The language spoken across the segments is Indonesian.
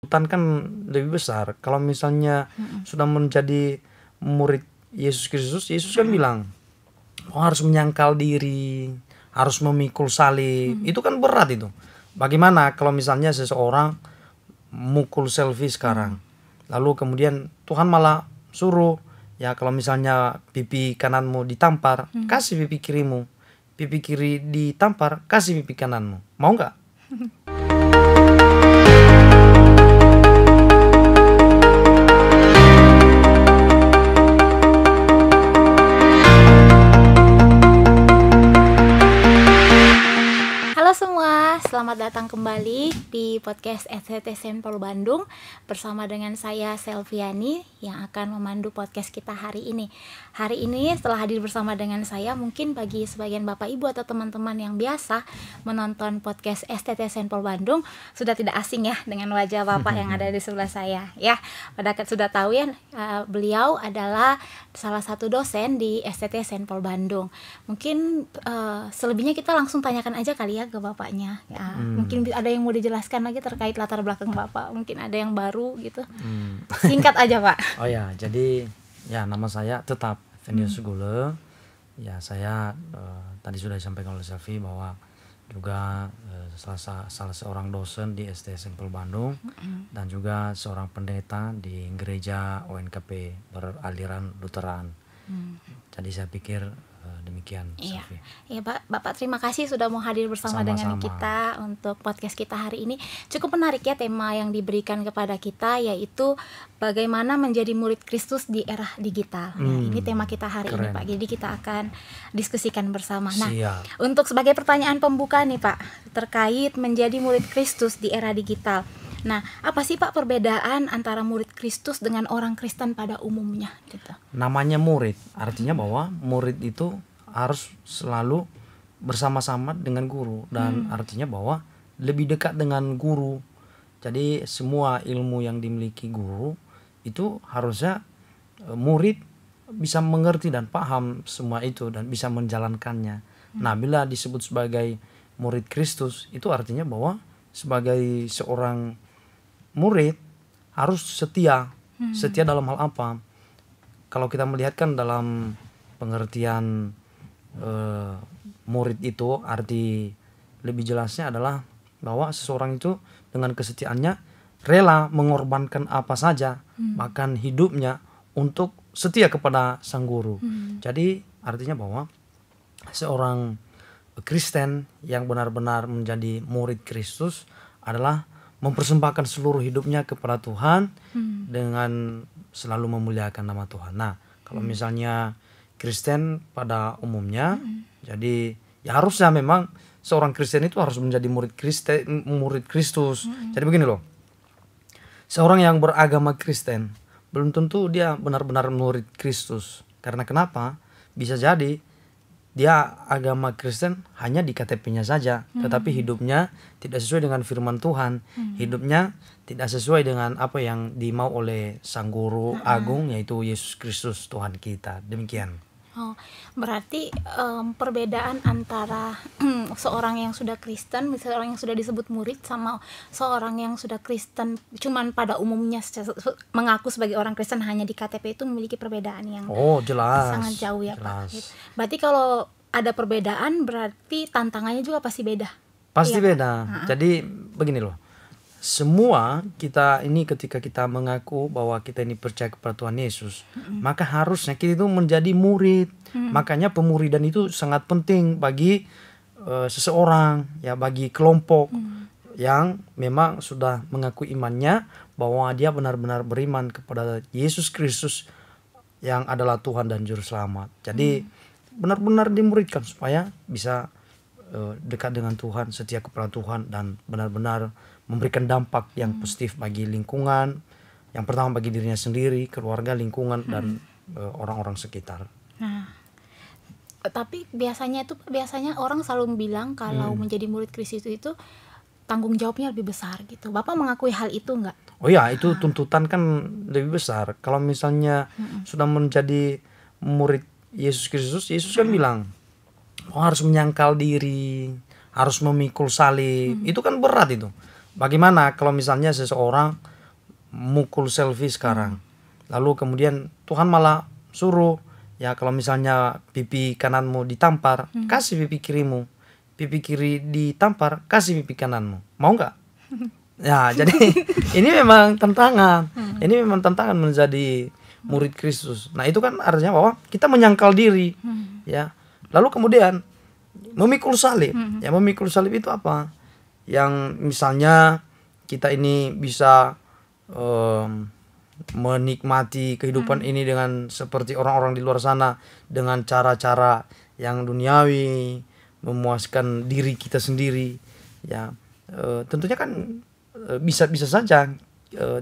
tuntutan kan lebih besar. Kalau misalnya sudah menjadi murid Yesus Kristus, Yesus kan bilang, harus menyangkal diri, harus memikul salib. Itu kan berat itu. Bagaimana kalau misalnya seseorang mukul selfie sekarang, lalu kemudian Tuhan malah suruh, ya kalau misalnya pipi kananmu ditampar, kasih pipi kirimu. Pipi kiri ditampar, kasih pipi kananmu. Mau nggak? Selamat datang kembali di podcast STT Saint-Paul Bandung bersama dengan saya Selviani yang akan memandu podcast kita hari ini. Hari ini setelah hadir bersama dengan saya, mungkin bagi sebagian Bapak Ibu atau teman-teman yang biasa menonton podcast STT Saint-Paul Bandung sudah tidak asing ya dengan wajah Bapak yang ada di sebelah saya ya. Pada sudah tahu ya, beliau adalah salah satu dosen di STT Saint-Paul Bandung. Mungkin selebihnya kita langsung tanyakan aja kali ya ke Bapaknya. Ya, mungkin ada yang mau dijelaskan lagi terkait latar belakang Bapak, mungkin ada yang baru gitu. Singkat aja Pak. Oh ya, jadi ya nama saya tetap Venius Gule. Ya saya tadi sudah disampaikan oleh Selvi bahwa juga salah seorang dosen di STT Saint-Paul Bandung dan juga seorang pendeta di gereja ONKP beraliran Lutheran. Jadi saya pikir demikian. Iya, ya Bapak terima kasih sudah mau hadir bersama dengan kita untuk podcast kita hari ini. Cukup menarik ya tema yang diberikan kepada kita, yaitu bagaimana menjadi murid Kristus di era digital. Nah, ini tema kita hari ini Pak. Jadi kita akan diskusikan bersama. Nah, untuk sebagai pertanyaan pembuka nih Pak, terkait menjadi murid Kristus di era digital. Nah, apa sih Pak perbedaan antara murid Kristus dengan orang Kristen pada umumnya? Gitu. Namanya murid, artinya bahwa murid itu harus selalu bersama-sama dengan guru, dan artinya bahwa lebih dekat dengan guru. Jadi semua ilmu yang dimiliki guru itu harusnya murid bisa mengerti dan paham semua itu dan bisa menjalankannya. Nah, bila disebut sebagai murid Kristus, itu artinya bahwa sebagai seorang murid harus setia. Setia dalam hal apa? Kalau kita melihatkan dalam pengertian murid itu, arti lebih jelasnya adalah bahwa seseorang itu dengan kesetiaannya rela mengorbankan apa saja, bahkan hidupnya untuk setia kepada sang guru. Jadi artinya bahwa seorang Kristen yang benar-benar menjadi murid Kristus adalah mempersembahkan seluruh hidupnya kepada Tuhan dengan selalu memuliakan nama Tuhan. Nah, kalau misalnya Kristen pada umumnya, jadi ya harusnya memang seorang Kristen itu harus menjadi murid Kristus. Jadi begini loh, seorang yang beragama Kristen belum tentu dia benar-benar murid Kristus. Karena kenapa? Bisa jadi dia agama Kristen hanya di KTP-nya saja, tetapi hidupnya tidak sesuai dengan firman Tuhan. Hidupnya tidak sesuai dengan apa yang dimau oleh Sang Guru Agung, yaitu Yesus Kristus Tuhan kita. Demikian. Oh, berarti perbedaan antara seorang yang sudah Kristen, seorang yang sudah disebut murid, sama seorang yang sudah Kristen cuman pada umumnya mengaku sebagai orang Kristen hanya di KTP itu memiliki perbedaan yang jelas, sangat jauh ya jelas. Pak. Berarti kalau ada perbedaan berarti tantangannya juga pasti beda. Pasti beda. Jadi begini loh. Semua kita ini ketika kita mengaku bahwa kita ini percaya kepada Tuhan Yesus, maka harusnya kita itu menjadi murid. Makanya pemuridan itu sangat penting bagi seseorang, ya, bagi kelompok yang memang sudah mengaku imannya bahwa dia benar-benar beriman kepada Yesus Kristus yang adalah Tuhan dan Juru Selamat. Jadi benar-benar dimuridkan supaya bisa dekat dengan Tuhan, setia kepada Tuhan, dan benar-benar memberikan dampak yang positif bagi lingkungan. Yang pertama bagi dirinya sendiri, keluarga, lingkungan, dan orang-orang sekitar. Nah, tapi biasanya orang selalu bilang kalau menjadi murid Kristus itu tanggung jawabnya lebih besar gitu. Bapak mengakui hal itu enggak? Oh ya, itu tuntutan kan lebih besar. Kalau misalnya sudah menjadi murid Yesus Kristus, Yesus kan bilang, harus menyangkal diri, harus memikul salib. Itu kan berat itu. Bagaimana kalau misalnya seseorang mukul selfie sekarang. Lalu kemudian Tuhan malah suruh, ya kalau misalnya pipi kananmu ditampar, kasih pipi kirimu. Pipi kiri ditampar, kasih pipi kananmu. Mau nggak? Ya, jadi ini memang tantangan. Ini memang tantangan menjadi murid Kristus. Nah, itu kan artinya bahwa kita menyangkal diri, ya. Lalu kemudian memikul salib. Ya, memikul salib itu apa? Yang misalnya kita ini bisa menikmati kehidupan ini dengan seperti orang-orang di luar sana dengan cara-cara yang duniawi, memuaskan diri kita sendiri, ya tentunya kan bisa saja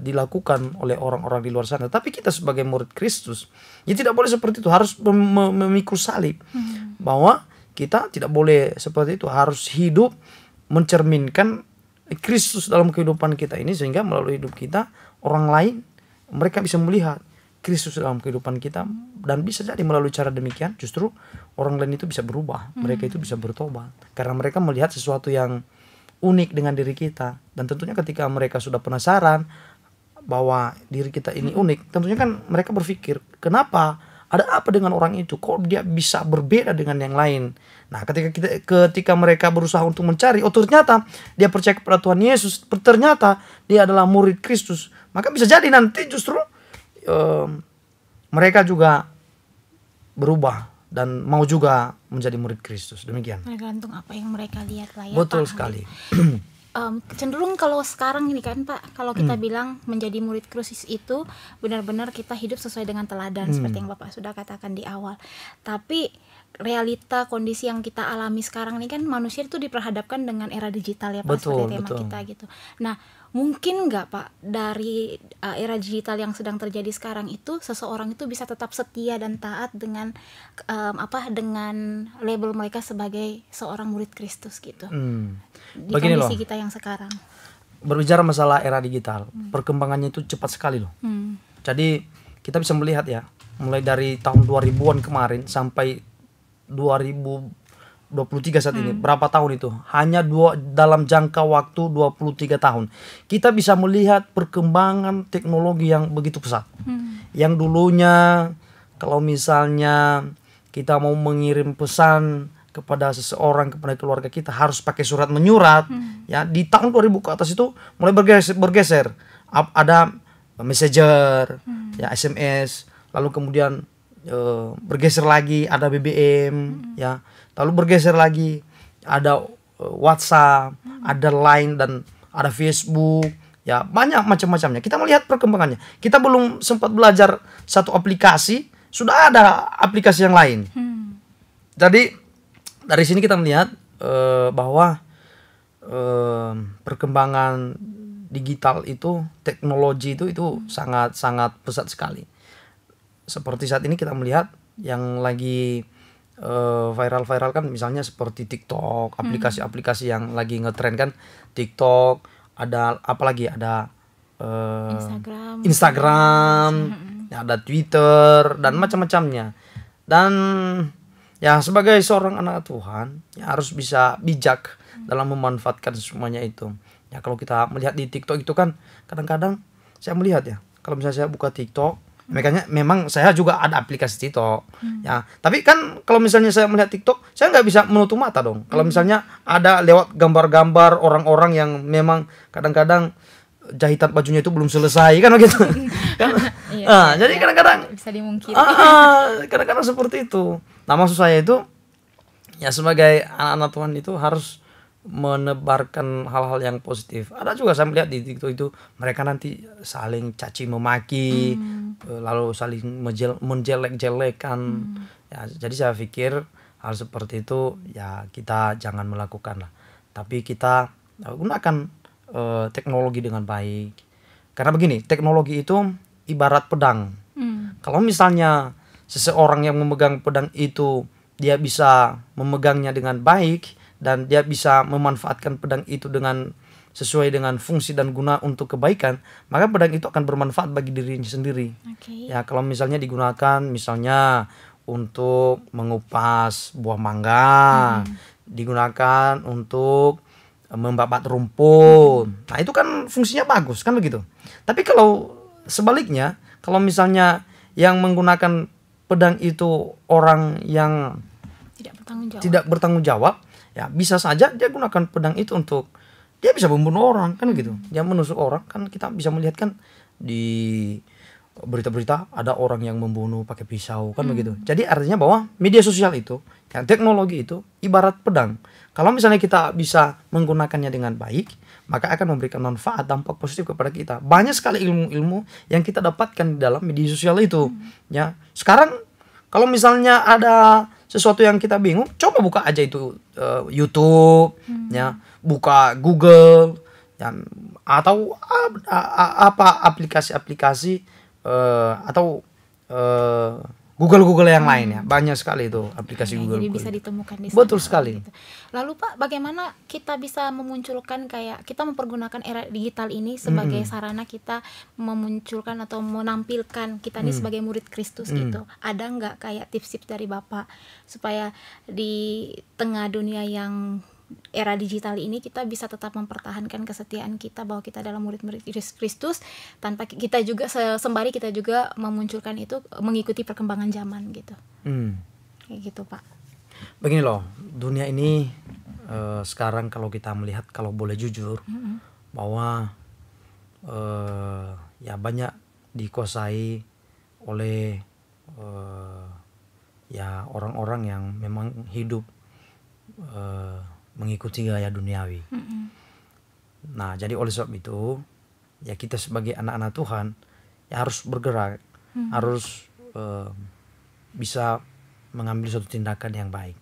dilakukan oleh orang-orang di luar sana. Tapi kita sebagai murid Kristus, ya tidak boleh seperti itu, harus memikul salib. Bahwa kita tidak boleh seperti itu, harus hidup mencerminkan Kristus dalam kehidupan kita ini, sehingga melalui hidup kita orang lain mereka bisa melihat Kristus dalam kehidupan kita, dan bisa jadi melalui cara demikian justru orang lain itu bisa berubah, mereka itu bisa bertobat karena mereka melihat sesuatu yang unik dengan diri kita. Dan tentunya ketika mereka sudah penasaran bahwa diri kita ini unik, tentunya kan mereka berpikir, kenapa, ada apa dengan orang itu, kok dia bisa berbeda dengan yang lain. Nah, ketika mereka berusaha untuk mencari, oh ternyata dia percaya kepada Tuhan Yesus, ternyata dia adalah murid Kristus, maka bisa jadi nanti justru mereka juga berubah dan mau juga menjadi murid Kristus. Demikian. Tergantung apa yang mereka lihat lah ya. Betul Pak. sekali. Cenderung kalau sekarang ini kan Pak, kalau kita bilang menjadi murid Kristus itu benar-benar kita hidup sesuai dengan teladan seperti yang Bapak sudah katakan di awal. Tapi realita kondisi yang kita alami sekarang ini kan manusia itu diperhadapkan dengan era digital ya Pak, seperti tema kita gitu. Nah, mungkin nggak Pak dari era digital yang sedang terjadi sekarang itu seseorang itu bisa tetap setia dan taat dengan dengan label mereka sebagai seorang murid Kristus gitu. Di Begini kondisi loh, kita yang sekarang. berbicara masalah era digital, perkembangannya itu cepat sekali loh. Jadi kita bisa melihat ya, mulai dari tahun 2000-an kemarin sampai 2023 saat ini, berapa tahun itu? Hanya dalam jangka waktu 23 tahun. Kita bisa melihat perkembangan teknologi yang begitu pesat. Yang dulunya kalau misalnya kita mau mengirim pesan kepada seseorang, kepada keluarga kita harus pakai surat menyurat, ya di tahun 2000 ke atas itu mulai bergeser. Ada messenger, ya SMS, lalu kemudian bergeser lagi ada BBM, ya, lalu bergeser lagi ada WhatsApp, ada Line dan ada Facebook, ya banyak macam-macamnya. Kita melihat perkembangannya. Kita belum sempat belajar satu aplikasi, sudah ada aplikasi yang lain. Jadi dari sini kita melihat bahwa perkembangan digital itu, teknologi itu sangat pesat sekali. Seperti saat ini kita melihat yang lagi viral-viral kan, misalnya seperti TikTok, aplikasi-aplikasi yang lagi ngetren kan, TikTok, ada apalagi ada Instagram, ya, ada Twitter dan macam-macamnya. Dan ya sebagai seorang anak Tuhan ya harus bisa bijak dalam memanfaatkan semuanya itu. Ya kalau kita melihat di TikTok itu kan kadang-kadang saya melihat ya, kalau misalnya saya buka TikTok, makanya memang saya juga ada aplikasi TikTok, ya. Tapi kan kalau misalnya saya melihat TikTok, saya nggak bisa menutup mata dong. Kalau misalnya ada lewat gambar-gambar orang-orang yang memang kadang-kadang jahitan bajunya itu belum selesai kan begitu. Kan? Jadi kadang-kadang bisa dimungkiri. Kadang-kadang seperti itu. Nah, maksud saya itu ya sebagai anak-anak Tuhan itu harus menebarkan hal-hal yang positif. Ada juga saya melihat di TikTok itu mereka nanti saling caci memaki, lalu saling menjelek-jelekan. Ya, jadi saya pikir hal seperti itu ya kita jangan melakukan lah. Tapi kita gunakan teknologi dengan baik. Karena begini, teknologi itu ibarat pedang. Kalau misalnya seseorang yang memegang pedang itu dia bisa memegangnya dengan baik dan dia bisa memanfaatkan pedang itu dengan sesuai dengan fungsi dan guna untuk kebaikan, maka pedang itu akan bermanfaat bagi dirinya sendiri. Ya, kalau misalnya digunakan misalnya untuk mengupas buah mangga, digunakan untuk membabat rumput. Nah itu kan fungsinya bagus kan begitu. Tapi kalau sebaliknya, kalau misalnya yang menggunakan pedang itu orang yang tidak bertanggung jawab, ya bisa saja dia gunakan pedang itu untuk dia bisa membunuh orang kan begitu. Dia menusuk orang kan, kita bisa melihat kan di berita-berita ada orang yang membunuh pakai pisau kan begitu. Jadi artinya bahwa media sosial itu, ya, teknologi itu ibarat pedang. Kalau misalnya kita bisa menggunakannya dengan baik, maka akan memberikan manfaat, dampak positif kepada kita. Banyak sekali ilmu-ilmu yang kita dapatkan di dalam media sosial itu. Ya, sekarang kalau misalnya ada sesuatu yang kita bingung, coba buka aja itu YouTube, ya, buka Google, dan atau apa aplikasi-aplikasi atau Google yang lain ya, banyak sekali itu aplikasi Google. Jadi bisa ditemukan di sana. Betul sekali. Gitu. Lalu Pak, bagaimana kita bisa memunculkan kayak kita mempergunakan era digital ini sebagai sarana kita memunculkan atau menampilkan kita ini sebagai murid Kristus gitu. Ada nggak kayak tips-tips dari Bapak supaya di tengah dunia yang era digital ini kita bisa tetap mempertahankan kesetiaan kita bahwa kita adalah murid-murid Kristus, tanpa kita juga sembari kita juga memunculkan itu mengikuti perkembangan zaman gitu. Kayak gitu Pak. Begini loh, dunia ini sekarang kalau kita melihat, kalau boleh jujur, bahwa ya banyak dikuasai oleh ya orang-orang yang memang hidup mengikuti gaya duniawi. Nah, jadi oleh sebab itu, ya kita sebagai anak-anak Tuhan ya harus bergerak, harus bisa mengambil suatu tindakan yang baik.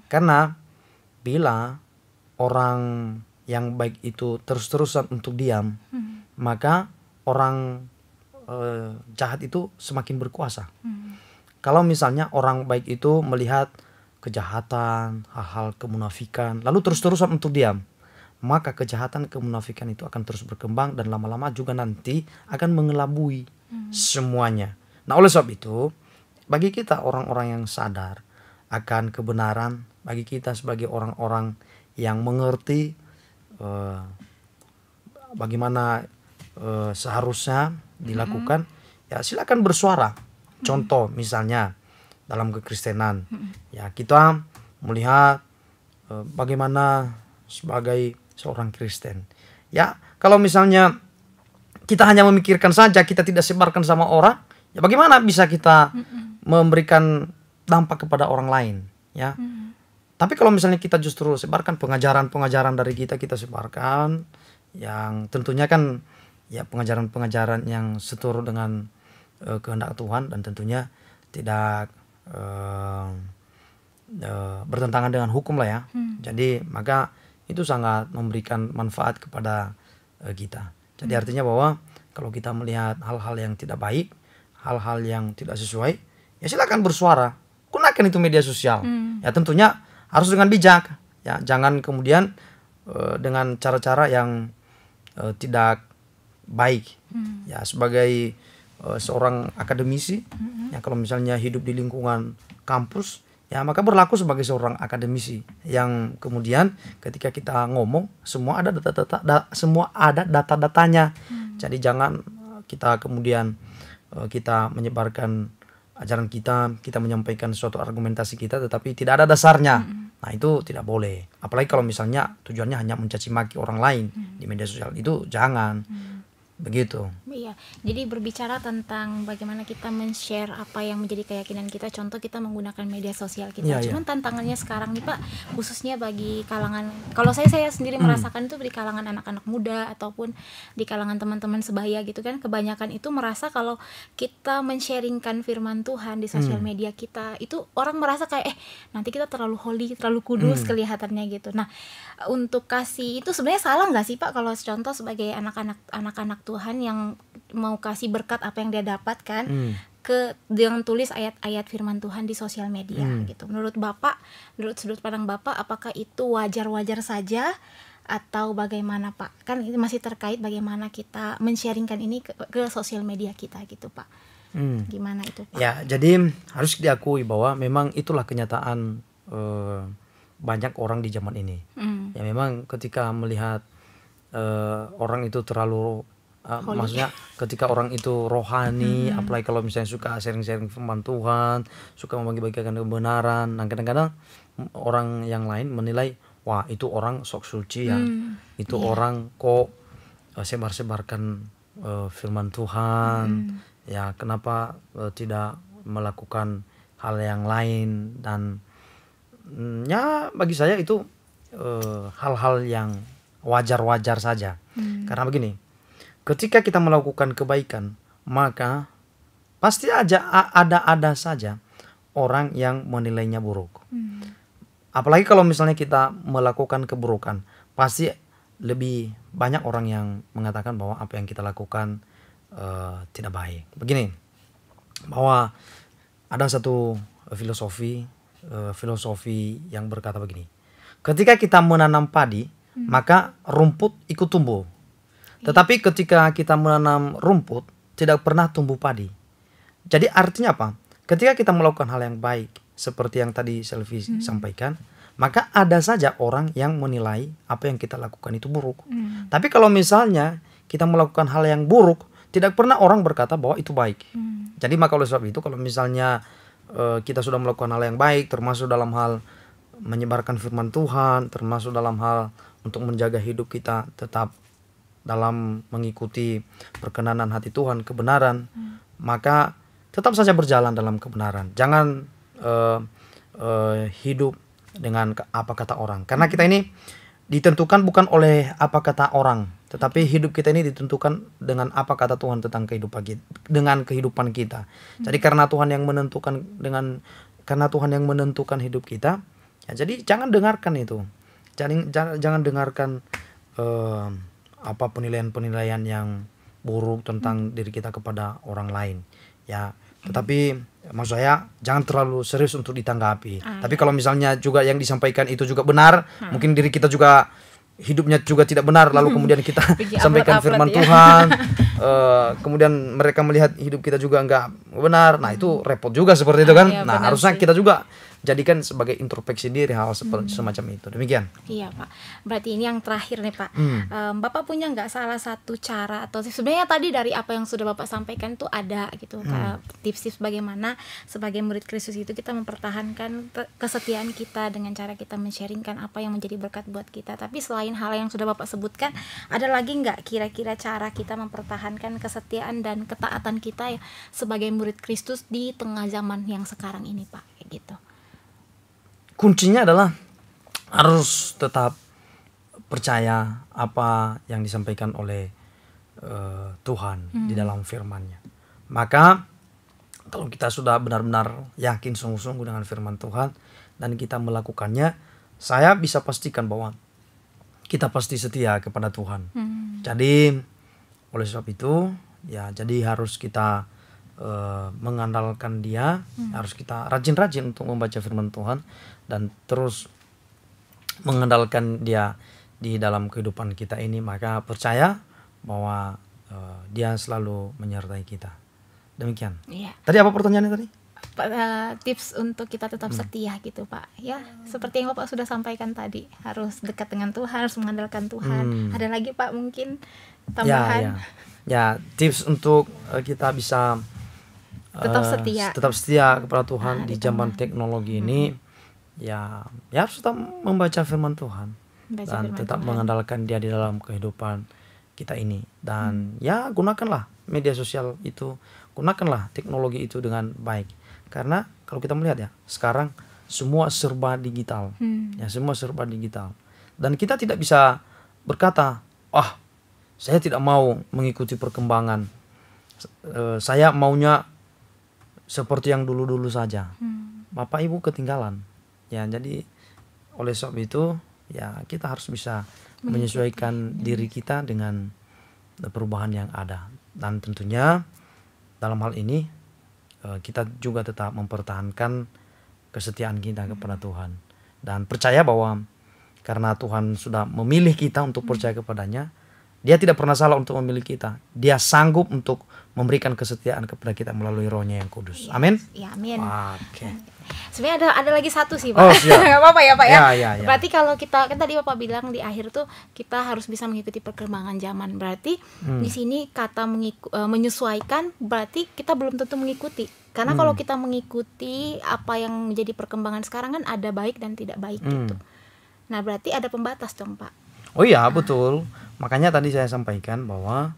Karena bila orang yang baik itu terus-terusan untuk diam, maka orang jahat itu semakin berkuasa. Kalau misalnya orang baik itu melihat kejahatan, hal-hal kemunafikan, lalu terus-terusan untuk diam, maka kejahatan kemunafikan itu akan terus berkembang dan lama-lama juga nanti akan mengelabui semuanya. Nah, oleh sebab itu, bagi kita orang-orang yang sadar akan kebenaran, bagi kita sebagai orang-orang yang mengerti bagaimana seharusnya dilakukan, ya silakan bersuara. Contoh misalnya dalam kekristenan, ya kita melihat bagaimana sebagai seorang Kristen, ya kalau misalnya kita hanya memikirkan saja, kita tidak sebarkan sama orang, ya bagaimana bisa kita memberikan dampak kepada orang lain, ya. Tapi kalau misalnya kita justru sebarkan pengajaran-pengajaran dari kita sebarkan, yang tentunya kan ya pengajaran-pengajaran yang seturut dengan kehendak Tuhan, dan tentunya tidak bertentangan dengan hukum lah ya. Jadi maka itu sangat memberikan manfaat kepada kita. Jadi artinya bahwa kalau kita melihat hal-hal yang tidak baik, hal-hal yang tidak sesuai, ya silakan bersuara, gunakan itu media sosial. Ya tentunya harus dengan bijak, ya jangan kemudian dengan cara-cara yang tidak baik. Ya sebagai seorang akademisi, ya kalau misalnya hidup di lingkungan kampus, ya maka berlaku sebagai seorang akademisi yang kemudian ketika kita ngomong semua ada data-datanya. Jadi jangan kita kemudian kita menyebarkan ajaran kita menyampaikan suatu argumentasi kita tetapi tidak ada dasarnya. Nah itu tidak boleh. Apalagi kalau misalnya tujuannya hanya mencaci maki orang lain di media sosial, itu jangan. Begitu. Iya, jadi berbicara tentang bagaimana kita men-share apa yang menjadi keyakinan kita. Contoh kita menggunakan media sosial kita. Cuman tantangannya sekarang nih Pak, khususnya bagi kalangan, kalau saya sendiri merasakan itu di kalangan anak-anak muda ataupun di kalangan teman-teman sebaya gitu kan, kebanyakan itu merasa kalau kita men-sharingkan firman Tuhan di sosial media kita, itu orang merasa kayak nanti kita terlalu holy, terlalu kudus kelihatannya gitu. Nah, untuk kasih itu sebenarnya salah nggak sih Pak kalau contoh sebagai anak-anak Tuhan yang mau kasih berkat apa yang dia dapatkan dengan tulis ayat-ayat firman Tuhan di sosial media gitu. Menurut Bapak, menurut sudut pandang Bapak, apakah itu wajar-wajar saja atau bagaimana Pak? Kan ini masih terkait bagaimana kita men-sharingkan ini ke sosial media kita gitu Pak. Gimana itu Pak? Ya, jadi harus diakui bahwa memang itulah kenyataan banyak orang di zaman ini. Hmm. Ya memang ketika melihat orang itu terlalu maksudnya ketika orang itu rohani, apalagi kalau misalnya suka sharing-sharing firman Tuhan, suka membagi-bagikan kebenaran, dan kadang-kadang orang yang lain menilai, wah itu orang sok suci ya, itu orang kok sebar-sebarkan firman Tuhan, ya kenapa tidak melakukan hal yang lain. Dan ya bagi saya itu hal-hal yang wajar-wajar saja. Karena begini, ketika kita melakukan kebaikan, maka pasti ada saja orang yang menilainya buruk. Apalagi kalau misalnya kita melakukan keburukan, pasti lebih banyak orang yang mengatakan bahwa apa yang kita lakukan tidak baik. Begini, bahwa ada satu filosofi yang berkata begini, ketika kita menanam padi, maka rumput ikut tumbuh. Tetapi ketika kita menanam rumput, tidak pernah tumbuh padi. Jadi artinya apa? Ketika kita melakukan hal yang baik, seperti yang tadi Selvi sampaikan, maka ada saja orang yang menilai apa yang kita lakukan itu buruk. Tapi kalau misalnya kita melakukan hal yang buruk, tidak pernah orang berkata bahwa itu baik. Jadi maka oleh sebab itu, kalau misalnya kita sudah melakukan hal yang baik, termasuk dalam hal menyebarkan firman Tuhan, termasuk dalam hal untuk menjaga hidup kita tetap dalam mengikuti perkenanan hati Tuhan, kebenaran, maka tetap saja berjalan dalam kebenaran. Jangan hidup dengan apa kata orang. Karena kita ini ditentukan bukan oleh apa kata orang, tetapi hidup kita ini ditentukan dengan apa kata Tuhan tentang kehidupan kita, dengan kehidupan kita. Jadi karena Tuhan yang menentukan hidup kita, ya, jadi jangan dengarkan itu. Jangan dengarkan apa penilaian-penilaian yang buruk tentang diri kita kepada orang lain. Ya, tetapi maksud saya jangan terlalu serius untuk ditanggapi. Tapi kalau misalnya juga yang disampaikan itu juga benar, mungkin diri kita juga hidupnya juga tidak benar, lalu kemudian kita sampaikan firman Tuhan, kemudian mereka melihat hidup kita juga enggak benar. Nah, itu repot juga seperti itu kan. Nah, harusnya kita juga jadikan sebagai introspeksi diri hal semacam itu. Demikian. Iya, Pak. Berarti ini yang terakhir nih, Pak. Bapak punya nggak salah satu cara, atau sebenarnya tadi dari apa yang sudah Bapak sampaikan itu ada gitu, tips-tips bagaimana sebagai murid Kristus itu kita mempertahankan kesetiaan kita dengan cara kita men-sharingkan apa yang menjadi berkat buat kita. Tapi selain hal yang sudah Bapak sebutkan, ada lagi nggak kira-kira cara kita mempertahankan kesetiaan dan ketaatan kita ya sebagai murid Kristus di tengah zaman yang sekarang ini, Pak? Kayak gitu. Kuncinya adalah harus tetap percaya apa yang disampaikan oleh Tuhan di dalam firman-Nya. Maka kalau kita sudah benar-benar yakin sungguh-sungguh dengan firman Tuhan dan kita melakukannya, saya bisa pastikan bahwa kita pasti setia kepada Tuhan. Jadi oleh sebab itu ya, jadi harus kita mengandalkan Dia, harus kita rajin-rajin untuk membaca firman Tuhan dan terus mengandalkan Dia di dalam kehidupan kita ini. Maka percaya bahwa Dia selalu menyertai kita. Demikian. Iya. Tadi apa pertanyaannya tadi? Tips untuk kita tetap setia gitu, Pak. Ya, seperti yang Bapak sudah sampaikan tadi, harus dekat dengan Tuhan, harus mengandalkan Tuhan. Ada lagi, Pak, mungkin tambahan? Ya, tips untuk kita bisa tetap setia kepada Tuhan di zaman teknologi ini, ya harus tetap membaca firman Tuhan dan tetap mengandalkan Dia di dalam kehidupan kita ini. Dan ya gunakanlah media sosial itu, gunakanlah teknologi itu dengan baik. Karena kalau kita melihat ya, sekarang semua serba digital. Ya, semua serba digital. Dan kita tidak bisa berkata, saya tidak mau mengikuti perkembangan. Saya maunya seperti yang dulu-dulu saja. Bapak Ibu ketinggalan. Ya, jadi oleh sebab itu ya kita harus bisa menyesuaikan diri kita dengan perubahan yang ada. Dan tentunya dalam hal ini kita juga tetap mempertahankan kesetiaan kita kepada Tuhan dan percaya bahwa karena Tuhan sudah memilih kita untuk percaya kepadanya, Dia tidak pernah salah untuk memilih kita. Dia sanggup untuk memberikan kesetiaan kepada kita melalui Roh-Nya yang kudus. Amin. Ya, amin. Oke. Sebenarnya ada lagi satu sih, Pak. Oh, siap. Nggak apa-apa ya, Pak ya. Ya. Berarti kalau kita kan tadi Bapak bilang di akhir tuh kita harus bisa mengikuti perkembangan zaman. Berarti di sini kata menyesuaikan berarti kita belum tentu mengikuti. Karena kalau kita mengikuti apa yang menjadi perkembangan sekarang kan ada baik dan tidak baik gitu. Nah, berarti ada pembatas dong, Pak. Oh iya, betul. Makanya tadi saya sampaikan bahwa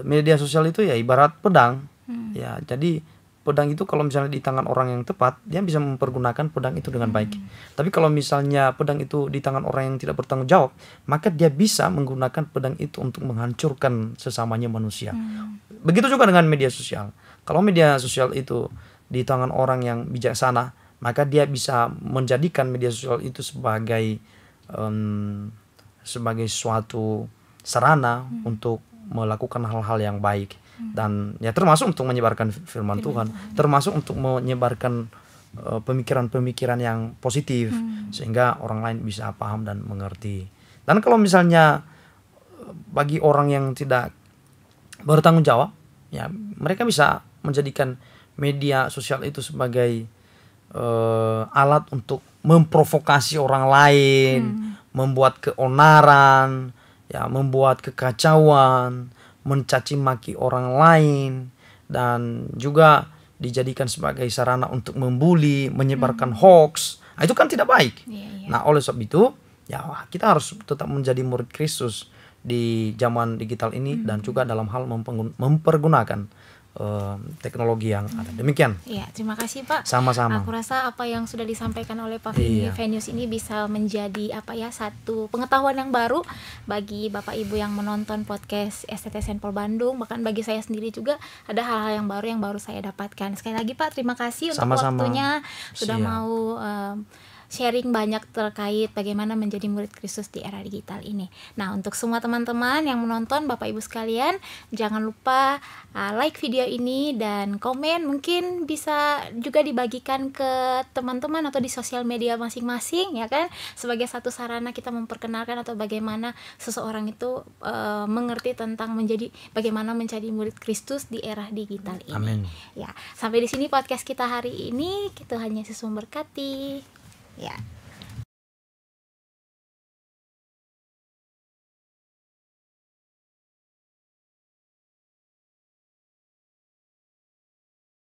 media sosial itu ya ibarat pedang. Ya, jadi pedang itu kalau misalnya di tangan orang yang tepat, dia bisa mempergunakan pedang itu dengan baik. Tapi kalau misalnya pedang itu di tangan orang yang tidak bertanggung jawab, maka dia bisa menggunakan pedang itu untuk menghancurkan sesamanya manusia. Begitu juga dengan media sosial. Kalau media sosial itu di tangan orang yang bijaksana, maka dia bisa menjadikan media sosial itu sebagai suatu sarana untuk melakukan hal-hal yang baik, dan ya termasuk untuk menyebarkan firman Tuhan, termasuk untuk menyebarkan pemikiran-pemikiran yang positif sehingga orang lain bisa paham dan mengerti. Dan kalau misalnya bagi orang yang tidak bertanggung jawab, ya mereka bisa menjadikan media sosial itu sebagai alat untuk memprovokasi orang lain, membuat keonaran, ya membuat kekacauan, mencaci maki orang lain, dan juga dijadikan sebagai sarana untuk membuli, menyebarkan hoax. Nah, itu kan tidak baik. Nah, oleh sebab itu ya kita harus tetap menjadi murid Kristus di zaman digital ini dan juga dalam hal mempergunakan teknologi yang ada. Demikian. Iya, terima kasih Pak. Sama-sama. Aku rasa apa yang sudah disampaikan oleh Pak Iya. Venius ini bisa menjadi satu pengetahuan yang baru bagi Bapak Ibu yang menonton podcast STT Saint Paul Bandung, bahkan bagi saya sendiri juga ada hal-hal yang baru saya dapatkan. Sekali lagi Pak, terima kasih untuk Sama-sama. waktunya sudah Siap. mau sharing banyak terkait bagaimana menjadi murid Kristus di era digital ini. Nah, untuk semua teman-teman yang menonton, Bapak Ibu sekalian, jangan lupa like video ini dan komen. Mungkin bisa juga dibagikan ke teman-teman atau di sosial media masing-masing, ya kan? Sebagai satu sarana kita memperkenalkan atau bagaimana seseorang itu mengerti tentang bagaimana menjadi murid Kristus di era digital ini. Amin. Ya, sampai di sini podcast kita hari ini. Tuhan Yesus memberkati. Ya.